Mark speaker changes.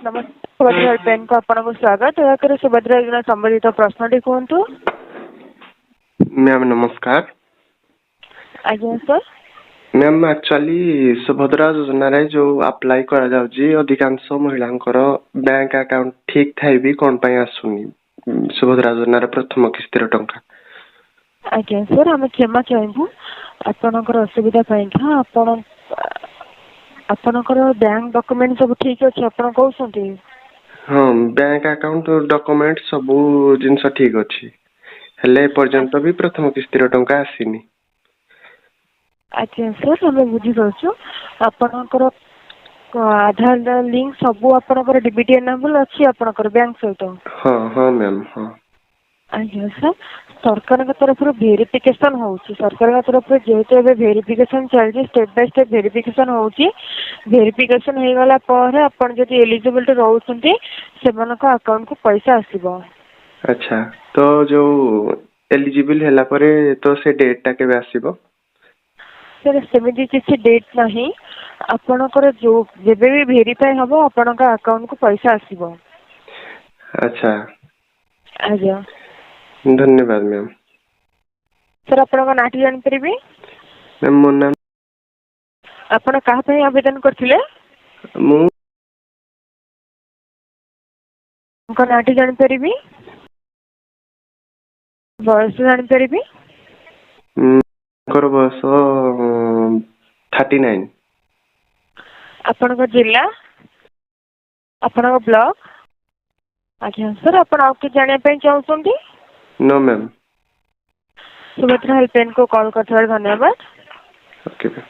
Speaker 1: नमस्ते सुभद्रा हेल्पलाइन को आपको स्वागत दयाकर सुभद्रा योजना संबंधित प्रश्न कहतु।
Speaker 2: मैम नमस्कार।
Speaker 1: आज्ञा सर।
Speaker 2: मैम एक्चुअली सुभद्रा योजना जो अप्लाई करा जाउची अधिकांश महिलांकर बैंक अकाउंट ठीक थाई भी कोन पई आसुनी सुभद्रा योजना रे प्रथम किस्तिर टंका।
Speaker 1: आज्ञा सर हम क्षमा चाहबू आपनकर असुविधा पई का आपनकर बैंक डॉक्यूमेंट सब ठीक अछि आपन कहउसंती।
Speaker 2: हां बैंक अकाउंट डॉक्यूमेंट सब जिंस ठीक अछि हेले पर्यंत भी प्रथम किस्तिर टंका आसीनी।
Speaker 1: अच्छा सर हमें बुझी पाछु आपनकर आधार लिंक सब आपनकर डीबीटी एनेबल अछि आपनकर बैंक सहित।
Speaker 2: हां हां मैम हां।
Speaker 1: अच्छा सर सरकार के तरफ वेरिफिकेशन होउची सरकार के तरफ जेहेतु एबे वेरिफिकेशन चलजी स्टेप बाय स्टेप वेरिफिकेशन होउची वेरिफिकेशन हे गला पर अपन जदी एलिजिबल रहउछंती सेमानक अकाउंट को पैसा आसीबो।
Speaker 2: अच्छा तो जो एलिजिबल हैला परे तो से डेट टा केबे आसीबो।
Speaker 1: सर सेमिति किसी डेट नहीं आपनकर जो जेबे भी वेरीफाई हबो आपनका अकाउंट को पैसा आसीबो।
Speaker 2: अच्छा
Speaker 1: आज्ञा
Speaker 2: धन्यवाद मैम।
Speaker 1: सर आपनका नाटी जान परिबे।
Speaker 2: मैम मोर नाम
Speaker 1: आपण कहा पे आवेदन करथिले
Speaker 2: मु
Speaker 1: उनका नाटी जान परिबे बयस जान परिबे
Speaker 2: कर बस 39।
Speaker 1: आपनका जिल्ला आपनका ब्लॉक। अच्छा सर आपण आउ के जाने पे चाहउछंती।
Speaker 2: No ma'am.
Speaker 1: सुभद्रा हेल्पलाइन को कॉल करथार धन्यवाद।
Speaker 2: Okay ma'am.